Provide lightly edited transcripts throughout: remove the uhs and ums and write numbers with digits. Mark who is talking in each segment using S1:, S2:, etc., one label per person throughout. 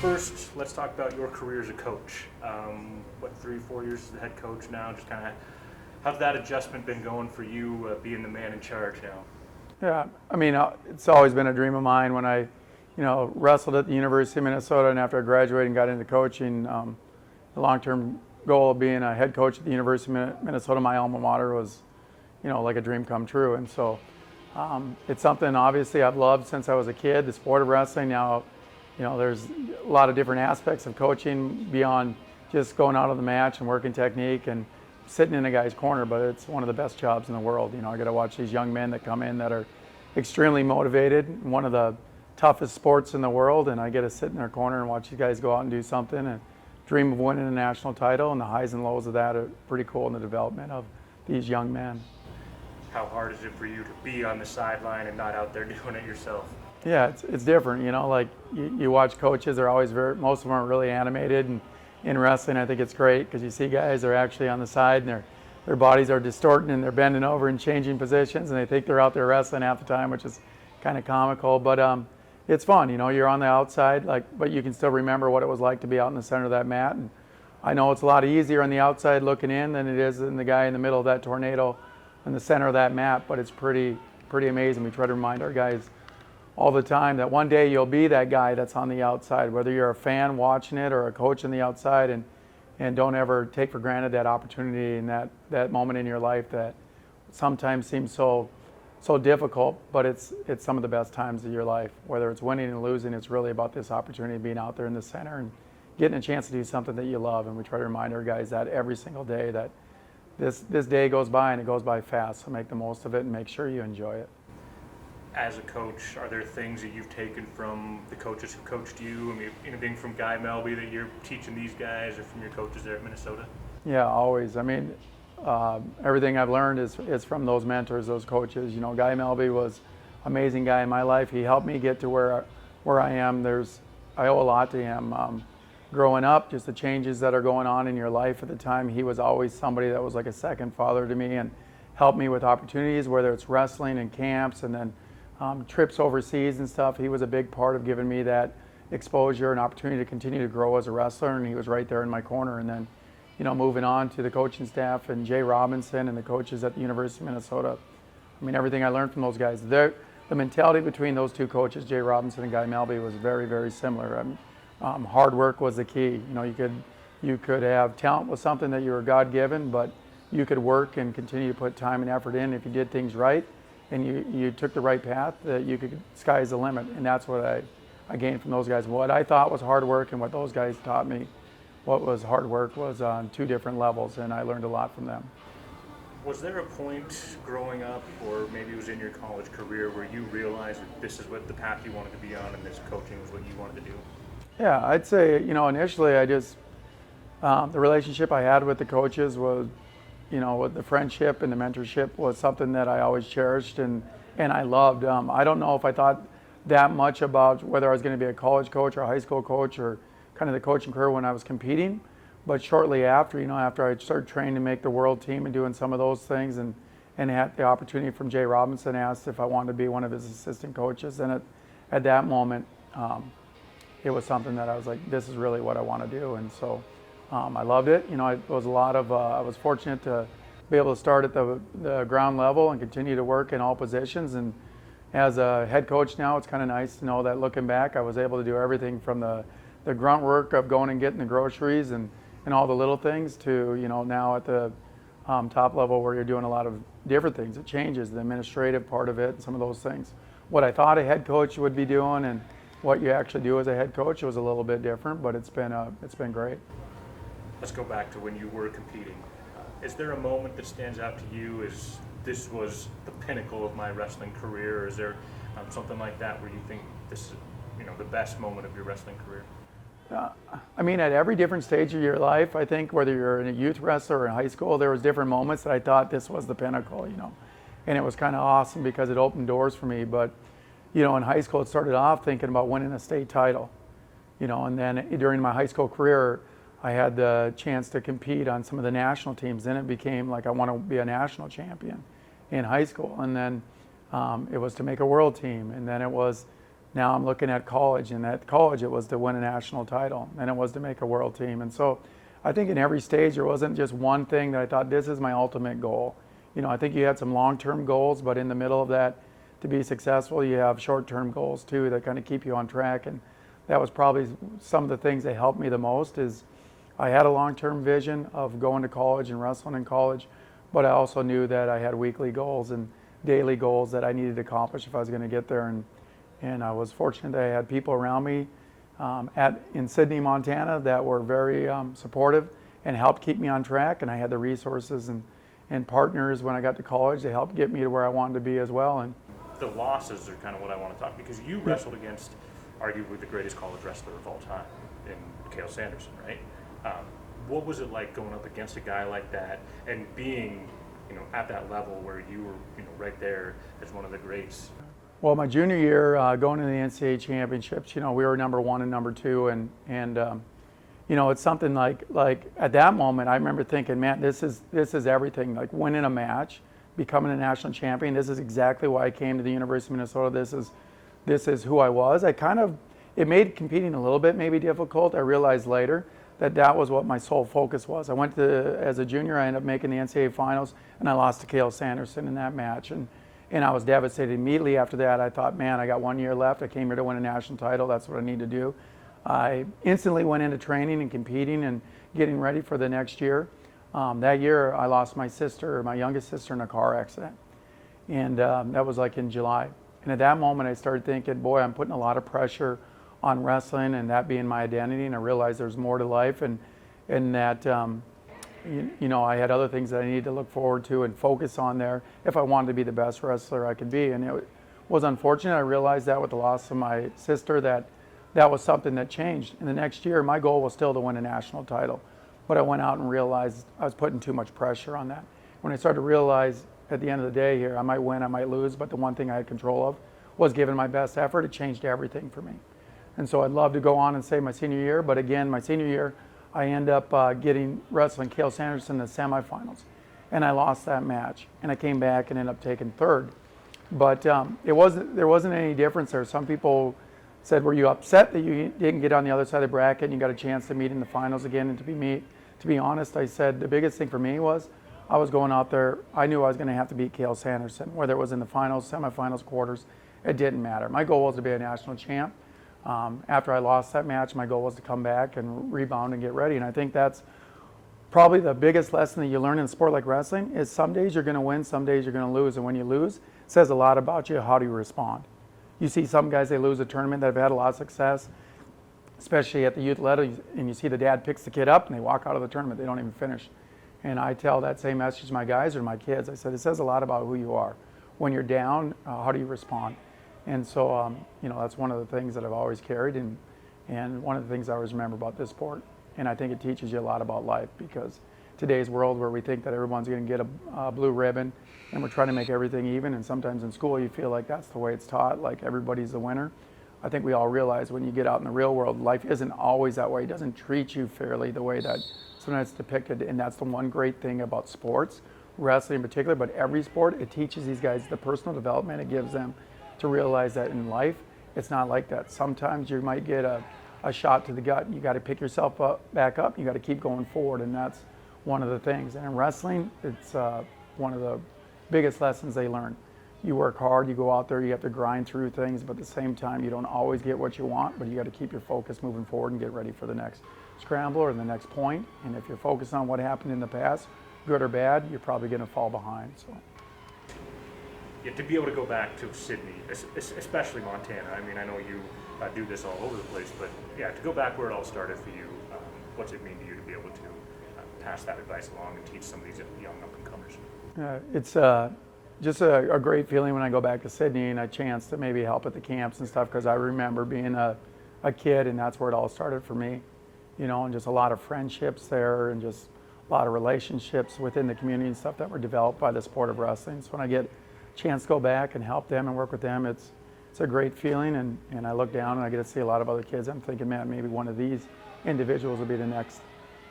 S1: First, let's talk about your career as a coach. What, 3, 4 years as the head coach now? Just kind of, how's that adjustment been going for you, being the man in charge now?
S2: Yeah, I mean, it's always been a dream of mine when I, wrestled at the University of Minnesota, and after I graduated and got into coaching, the long-term goal of being a head coach at the University of Minnesota, my alma mater, was, like a dream come true. And so it's something obviously I've loved since I was a kid, the sport of wrestling. Now, there's a lot of different aspects of coaching beyond just going out on the match and working technique and sitting in a guy's corner, but it's one of the best jobs in the world. I got to watch these young men that come in that are extremely motivated, one of the toughest sports in the world, and I get to sit in their corner and watch these guys go out and do something and dream of winning a national title, and the highs and lows of that are pretty cool in the development of these young men.
S1: How hard is it for you to be on the sideline and not out there doing it yourself?
S2: Yeah, it's different. Like you watch coaches, they're always most of them are really animated, and in wrestling I think it's great because you see guys are actually on the side and their bodies are distorting and they're bending over and changing positions and they think they're out there wrestling half the time, which is kind of comical, but it's fun. You're on the outside, but you can still remember what it was like to be out in the center of that mat. And I know it's a lot easier on the outside looking in than it is in the guy in the middle of that tornado in the center of that mat, but it's pretty amazing. We try to remind our guys all the time that one day you'll be that guy that's on the outside, whether you're a fan watching it or a coach on the outside, and don't ever take for granted that opportunity and that moment in your life that sometimes seems so difficult, but it's some of the best times of your life. Whether it's winning and losing, it's really about this opportunity of being out there in the center and getting a chance to do something that you love. And we try to remind our guys that every single day, that this day goes by and it goes by fast, so make the most of it and make sure you enjoy it.
S1: As a coach, are there things that you've taken from the coaches who coached you? I mean, anything from Guy Melby that you're teaching these guys, or from your coaches there at Minnesota?
S2: Yeah, always. I mean, everything I've learned is from those mentors, those coaches. Guy Melby was an amazing guy in my life. He helped me get to where I am. I owe a lot to him. Growing up, just the changes that are going on in your life at the time, he was always somebody that was like a second father to me and helped me with opportunities, whether it's wrestling and camps and then trips overseas and stuff. He was a big part of giving me that exposure and opportunity to continue to grow as a wrestler, and he was right there in my corner. And then, moving on to the coaching staff and Jay Robinson and the coaches at the University of Minnesota. I mean, everything I learned from those guys. The mentality between those two coaches, Jay Robinson and Guy Melby, was very, very similar. Hard work was the key. You could have talent with something that you were God-given, but you could work and continue to put time and effort in if you did things right and you took the right path, that sky's the limit. And that's what I gained from those guys. What I thought was hard work and what those guys taught me what was hard work was on two different levels, and I learned a lot from them.
S1: Was there a point growing up, or maybe it was in your college career, where you realized that this is what the path you wanted to be on and this coaching was what you wanted to do?
S2: Yeah, I'd say, initially I just, the relationship I had with the coaches was, with the friendship and the mentorship was something that I always cherished and I loved. I don't know if I thought that much about whether I was going to be a college coach or a high school coach or kind of the coaching career when I was competing, but shortly after, after I started training to make the world team and doing some of those things and had the opportunity from Jay Robinson, asked if I wanted to be one of his assistant coaches, and at that moment, it was something that I was like, this is really what I want to do. And so I loved it. It was a lot of, I was fortunate to be able to start at the ground level and continue to work in all positions. And as a head coach now, it's kind of nice to know that looking back, I was able to do everything from the grunt work of going and getting the groceries and all the little things to, now at the top level where you're doing a lot of different things. It changes, the administrative part of it and some of those things. What I thought a head coach would be doing and what you actually do as a head coach was a little bit different, but it's been great.
S1: Let's go back to when you were competing. Is there a moment that stands out to you as this was the pinnacle of my wrestling career, or is there something like that where you think this is the best moment of your wrestling career?
S2: I mean, at every different stage of your life, I think whether you're a youth wrestler or in high school, there was different moments that I thought this was the pinnacle, and it was kind of awesome because it opened doors for me. But, in high school, it started off thinking about winning a state title, and then during my high school career, I had the chance to compete on some of the national teams. Then it became like I want to be a national champion in high school, and then it was to make a world team, and then it was Now I'm looking at college, and at college it was to win a national title, and it was to make a world team. And so I think in every stage there wasn't just one thing that I thought this is my ultimate goal. You know, I think you had some long-term goals, but in the middle of that, to be successful, you have short-term goals too that kind of keep you on track. And that was probably some of the things that helped me the most. Is I had a long-term vision of going to college and wrestling in college, but I also knew that I had weekly goals and daily goals that I needed to accomplish if I was going to get there. And I was fortunate that I had people around me in Sydney, Montana, that were very supportive and helped keep me on track. And I had the resources and partners when I got to college to help get me to where I wanted to be as well. And
S1: The losses are kind of what I want to talk, because you wrestled against arguably the greatest college wrestler of all time in Cael Sanderson, right? What was it like going up against a guy like that and being, at that level where you were, right there as one of the greats?
S2: Well, my junior year, going to the NCAA championships, we were number 1 and number 2, and it's something like at that moment, I remember thinking, man, this is everything. Like winning a match, becoming a national champion. This is exactly why I came to the University of Minnesota. This is who I was. It made competing a little bit maybe difficult. I realized later that was what my sole focus was. I went as a junior, I ended up making the NCAA finals, and I lost to Cael Sanderson in that match. And I was devastated. Immediately after that, I thought, man, I got 1 year left. I came here to win a national title. That's what I need to do. I instantly went into training and competing and getting ready for the next year. That year, I lost my youngest sister, in a car accident. And that was like in July. And at that moment, I started thinking, boy, I'm putting a lot of pressure on wrestling and that being my identity. And I realized there's more to life, and that I had other things that I needed to look forward to and focus on there if I wanted to be the best wrestler I could be. And it was unfortunate. I realized that with the loss of my sister, that was something that changed. And the next year, my goal was still to win a national title. But I went out and realized I was putting too much pressure on that. When I started to realize at the end of the day here, I might win, I might lose, but the one thing I had control of was giving my best effort. It changed everything for me. And so I'd love to go on and say my senior year, but again, my senior year, I end up wrestling Cael Sanderson in the semifinals. And I lost that match. And I came back and ended up taking third. But there wasn't any difference there. Some people said, were you upset that you didn't get on the other side of the bracket and you got a chance to meet in the finals again? And to be honest, I said the biggest thing for me was I was going out there, I knew I was going to have to beat Cael Sanderson, whether it was in the finals, semifinals, quarters, it didn't matter. My goal was to be a national champ. After I lost that match, my goal was to come back and rebound and get ready. And I think that's probably the biggest lesson that you learn in a sport like wrestling is some days you're going to win, some days you're going to lose. And when you lose, it says a lot about you. How do you respond? You see some guys, they lose a tournament that have had a lot of success, especially at the youth level, and you see the dad picks the kid up and they walk out of the tournament. They don't even finish. And I tell that same message to my guys or my kids. I said, it says a lot about who you are. When you're down, how do you respond? And so, that's one of the things that I've always carried and one of the things I always remember about this sport. And I think it teaches you a lot about life, because today's world where we think that everyone's going to get a blue ribbon and we're trying to make everything even, and sometimes in school you feel like that's the way it's taught, like everybody's the winner. I think we all realize when you get out in the real world, life isn't always that way. It doesn't treat you fairly the way that sometimes it's depicted, and that's the one great thing about sports, wrestling in particular, but every sport, it teaches these guys the personal development it gives them to realize that in life, it's not like that. Sometimes you might get a shot to the gut. You got to pick yourself back up. You got to keep going forward, and that's one of the things. And in wrestling, it's one of the biggest lessons they learn. You work hard, you go out there, you have to grind through things, but at the same time, you don't always get what you want, but you got to keep your focus moving forward and get ready for the next scramble or the next point. And if you're focused on what happened in the past, good or bad, you're probably going to fall behind. So.
S1: Yeah, to be able to go back to Sydney, especially Montana. I mean, I know you do this all over the place, but yeah, to go back where it all started for you, what's it mean to you to be able to pass that advice along and teach some of these young up-and-comers?
S2: It's just a great feeling when I go back to Sydney and a chance to maybe help at the camps and stuff, because I remember being a kid, and that's where it all started for me, and just a lot of friendships there and just a lot of relationships within the community and stuff that were developed by the sport of wrestling. So when I get a chance to go back and help them and work with them, it's a great feeling, and I look down and I get to see a lot of other kids. I'm thinking, man, maybe one of these individuals will be the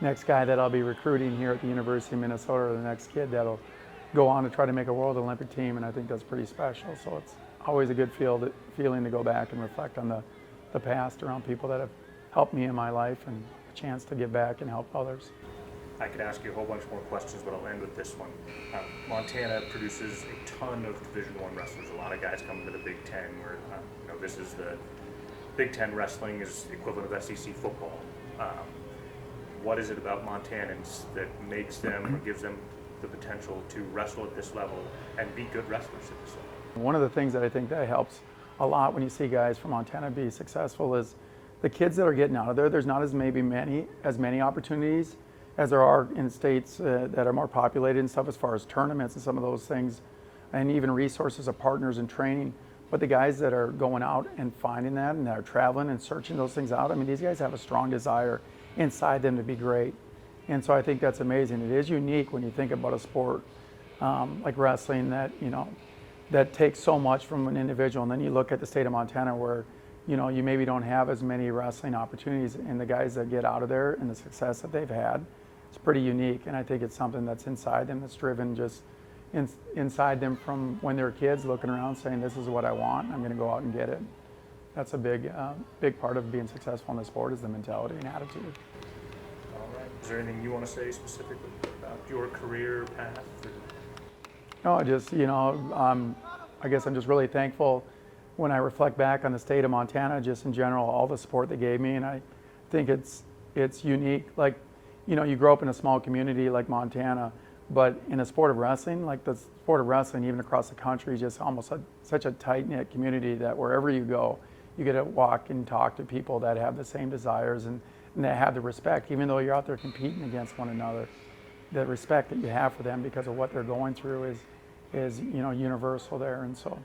S2: next guy that I'll be recruiting here at the University of Minnesota, or the next kid that'll go on to try to make a World Olympic team, and I think that's pretty special. So it's always a good feeling to go back and reflect on the past around people that have helped me in my life, and a chance to give back and help others.
S1: I could ask you a whole bunch more questions, but I'll end with this one. Montana produces a ton of Division I wrestlers. A lot of guys come to the Big Ten, where this is the Big Ten wrestling is the equivalent of SEC football. What is it about Montanans that makes them or gives them the potential to wrestle at this level and be good wrestlers at this level?
S2: One of the things that I think that helps a lot when you see guys from Montana be successful is the kids that are getting out of there. There's not as many opportunities as there are in states that are more populated and stuff, as far as tournaments and some of those things, and even resources of partners and training. But the guys that are going out and finding that and that are traveling and searching those things out, I mean, these guys have a strong desire inside them to be great. And so I think that's amazing. It is unique when you think about a sport like wrestling that takes so much from an individual. And then you look at the state of Montana, where you maybe don't have as many wrestling opportunities, and the guys that get out of there and the success that they've had, it's pretty unique. And I think it's something that's inside them, that's driven just inside them from when they're kids, looking around saying, this is what I want, I'm going to go out and get it. That's a big part of being successful in the sport, is the mentality and attitude.
S1: All right. Is there anything you want to say specifically about your career path?
S2: No, just, I guess I'm just really thankful when I reflect back on the state of Montana, just in general, all the support they gave me. And I think it's unique. Like, you grow up in a small community like Montana, but in a sport of wrestling, like the sport of wrestling, even across the country, is just almost such a tight-knit community that wherever you go, you get to walk and talk to people that have the same desires and that have the respect, even though you're out there competing against one another. The respect that you have for them because of what they're going through is universal there. And so,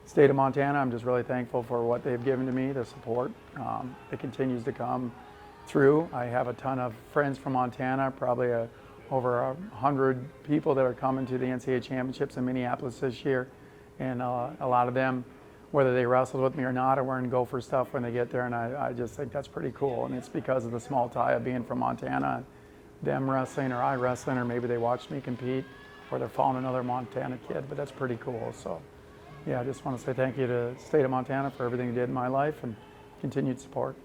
S2: state of Montana, I'm just really thankful for what they've given to me, the support. It continues to come through. I have a ton of friends from Montana, probably over 100 people that are coming to the NCAA championships in Minneapolis this year, and a lot of them, whether they wrestled with me or not, are wearing Gopher stuff when they get there, and I just think that's pretty cool. And it's because of the small tie of being from Montana, them wrestling or I wrestling, or maybe they watched me compete, or they're following another Montana kid, but that's pretty cool. So yeah, I just want to say thank you to the state of Montana for everything you did in my life and continued support.